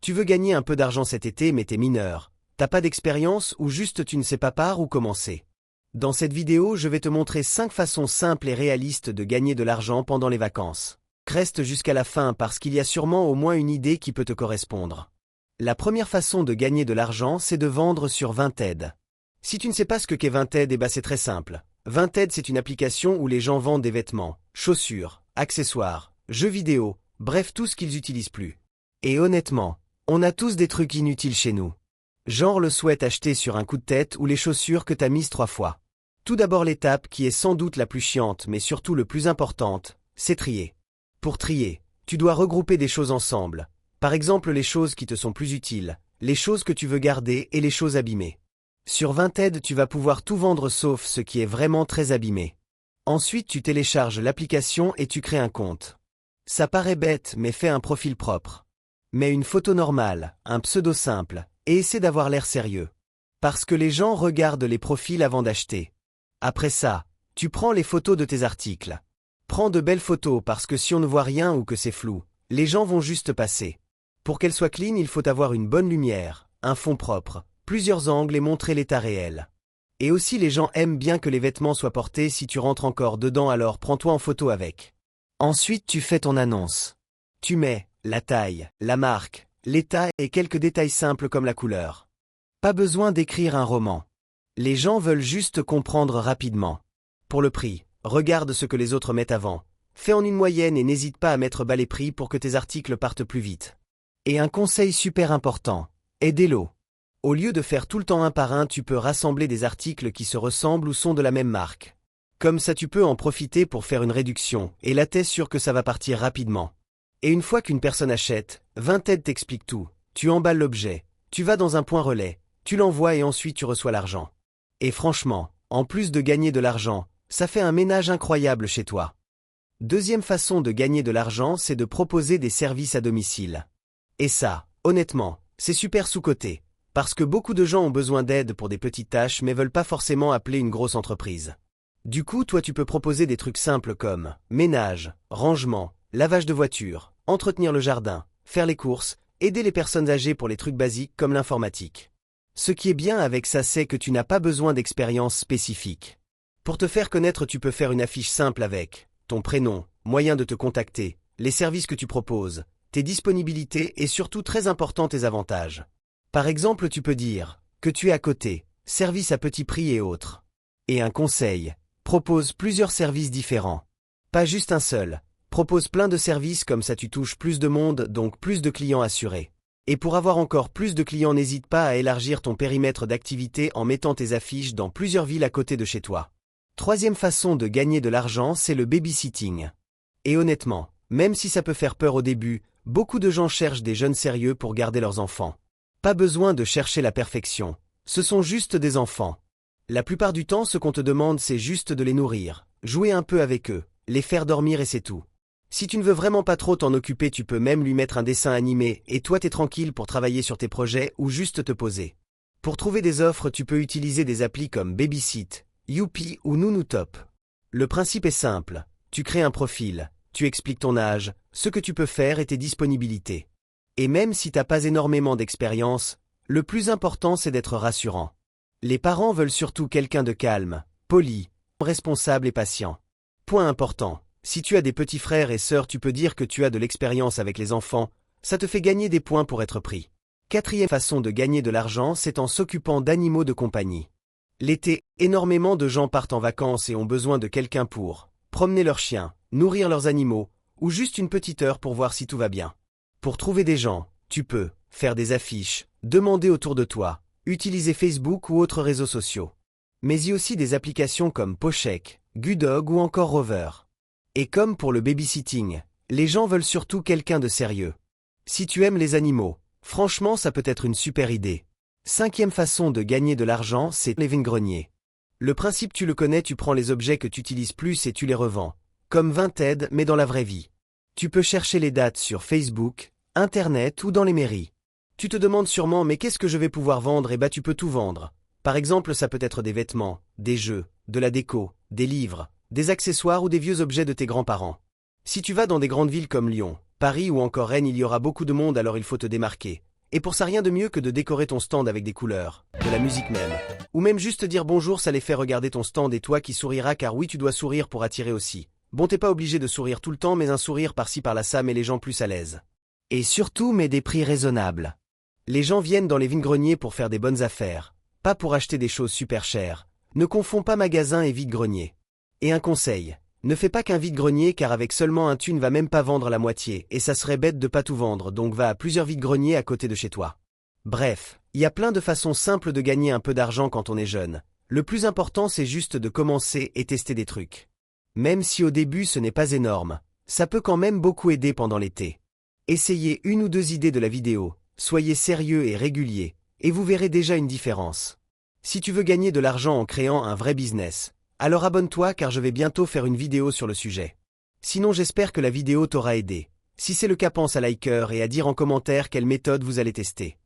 Tu veux gagner un peu d'argent cet été mais t'es mineur. T'as pas d'expérience ou juste tu ne sais pas par où commencer. Dans cette vidéo, je vais te montrer 5 façons simples et réalistes de gagner de l'argent pendant les vacances. Reste jusqu'à la fin parce qu'il y a sûrement au moins une idée qui peut te correspondre. La première façon de gagner de l'argent, c'est de vendre sur Vinted. Si tu ne sais pas ce qu'est Vinted, c'est très simple. Vinted, c'est une application où les gens vendent des vêtements, chaussures, accessoires, jeux vidéo, bref tout ce qu'ils utilisent plus. Et honnêtement, on a tous des trucs inutiles chez nous. Genre le sweat acheté sur un coup de tête ou les chaussures que t'as mises 3 fois. Tout d'abord l'étape qui est sans doute la plus chiante mais surtout le plus importante, c'est trier. Pour trier, tu dois regrouper des choses ensemble. Par exemple les choses qui te sont plus utiles, les choses que tu veux garder et les choses abîmées. Sur Vinted, tu vas pouvoir tout vendre sauf ce qui est vraiment très abîmé. Ensuite, tu télécharges l'application et tu crées un compte. Ça paraît bête, mais fais un profil propre. Mets une photo normale, un pseudo simple, et essaie d'avoir l'air sérieux. Parce que les gens regardent les profils avant d'acheter. Après ça, tu prends les photos de tes articles. Prends de belles photos parce que si on ne voit rien ou que c'est flou, les gens vont juste passer. Pour qu'elles soient clean, il faut avoir une bonne lumière, un fond propre, plusieurs angles et montrer l'état réel. Et aussi les gens aiment bien que les vêtements soient portés si tu rentres encore dedans alors prends-toi en photo avec. Ensuite tu fais ton annonce. Tu mets la taille, la marque, l'état et quelques détails simples comme la couleur. Pas besoin d'écrire un roman. Les gens veulent juste comprendre rapidement. Pour le prix, regarde ce que les autres mettent avant. Fais en une moyenne et n'hésite pas à mettre bas les prix pour que tes articles partent plus vite. Et un conseil super important, aidez-le. Au lieu de faire tout le temps un par un, tu peux rassembler des articles qui se ressemblent ou sont de la même marque. Comme ça tu peux en profiter pour faire une réduction, et là t'es sûr que ça va partir rapidement. Et une fois qu'une personne achète, Vinted t'explique tout. Tu emballes l'objet, tu vas dans un point relais, tu l'envoies et ensuite tu reçois l'argent. Et franchement, en plus de gagner de l'argent, ça fait un ménage incroyable chez toi. Deuxième façon de gagner de l'argent, c'est de proposer des services à domicile. Et ça, honnêtement, c'est super sous-coté. Parce que beaucoup de gens ont besoin d'aide pour des petites tâches mais veulent pas forcément appeler une grosse entreprise. Du coup, toi tu peux proposer des trucs simples comme ménage, rangement, lavage de voiture, entretenir le jardin, faire les courses, aider les personnes âgées pour les trucs basiques comme l'informatique. Ce qui est bien avec ça, c'est que tu n'as pas besoin d'expérience spécifique. Pour te faire connaître, tu peux faire une affiche simple avec ton prénom, moyen de te contacter, les services que tu proposes, tes disponibilités et surtout très important tes avantages. Par exemple, tu peux dire que tu es à côté, service à petit prix et autres. Et un conseil, propose plusieurs services différents. Pas juste un seul, propose plein de services comme ça tu touches plus de monde donc plus de clients assurés. Et pour avoir encore plus de clients, n'hésite pas à élargir ton périmètre d'activité en mettant tes affiches dans plusieurs villes à côté de chez toi. Troisième façon de gagner de l'argent, c'est le babysitting. Et honnêtement, même si ça peut faire peur au début, beaucoup de gens cherchent des jeunes sérieux pour garder leurs enfants. Pas besoin de chercher la perfection, ce sont juste des enfants. La plupart du temps, ce qu'on te demande, c'est juste de les nourrir, jouer un peu avec eux, les faire dormir et c'est tout. Si tu ne veux vraiment pas trop t'en occuper, tu peux même lui mettre un dessin animé et toi t'es tranquille pour travailler sur tes projets ou juste te poser. Pour trouver des offres, tu peux utiliser des applis comme Babysit, Youpi ou Nounutop. Le principe est simple, tu crées un profil, tu expliques ton âge, ce que tu peux faire et tes disponibilités. Et même si t'as pas énormément d'expérience, le plus important c'est d'être rassurant. Les parents veulent surtout quelqu'un de calme, poli, responsable et patient. Point important, si tu as des petits frères et sœurs, tu peux dire que tu as de l'expérience avec les enfants, ça te fait gagner des points pour être pris. Quatrième façon de gagner de l'argent, c'est en s'occupant d'animaux de compagnie. L'été, énormément de gens partent en vacances et ont besoin de quelqu'un pour promener leurs chiens, nourrir leurs animaux, ou juste une petite heure pour voir si tout va bien. Pour trouver des gens, tu peux faire des affiches, demander autour de toi, utiliser Facebook ou autres réseaux sociaux. Mais il y a aussi des applications comme Poshek, Gudog ou encore Rover. Et comme pour le babysitting, les gens veulent surtout quelqu'un de sérieux. Si tu aimes les animaux, franchement ça peut être une super idée. Cinquième façon de gagner de l'argent, c'est les vide-greniers. Le principe tu le connais, tu prends les objets que tu utilises plus et tu les revends. Comme Vinted mais dans la vraie vie. Tu peux chercher les dates sur Facebook, Internet ou dans les mairies. Tu te demandes sûrement mais qu'est-ce que je vais pouvoir vendre? Tu peux tout vendre. Par exemple ça peut être des vêtements, des jeux, de la déco, des livres, des accessoires ou des vieux objets de tes grands-parents. Si tu vas dans des grandes villes comme Lyon, Paris ou encore Rennes, il y aura beaucoup de monde alors il faut te démarquer. Et pour ça, rien de mieux que de décorer ton stand avec des couleurs, de la musique même. Ou même juste dire bonjour, ça les fait regarder ton stand et toi qui souriras, car oui, tu dois sourire pour attirer aussi. Bon, t'es pas obligé de sourire tout le temps, mais un sourire par-ci par-là, ça met les gens plus à l'aise. Et surtout, mets des prix raisonnables. Les gens viennent dans les vide-greniers pour faire des bonnes affaires, pas pour acheter des choses super chères. Ne confonds pas magasin et vide-grenier. Et un conseil, ne fais pas qu'un vide-grenier, car avec seulement un tu ne vas même pas vendre la moitié, et ça serait bête de pas tout vendre, donc va à plusieurs vide-greniers à côté de chez toi. Bref, il y a plein de façons simples de gagner un peu d'argent quand on est jeune. Le plus important, c'est juste de commencer et tester des trucs. Même si au début ce n'est pas énorme, ça peut quand même beaucoup aider pendant l'été. Essayez une ou deux idées de la vidéo, soyez sérieux et régulier, et vous verrez déjà une différence. Si tu veux gagner de l'argent en créant un vrai business, alors abonne-toi, car je vais bientôt faire une vidéo sur le sujet. Sinon, j'espère que la vidéo t'aura aidé. Si c'est le cas, pense à liker et à dire en commentaire quelle méthode vous allez tester.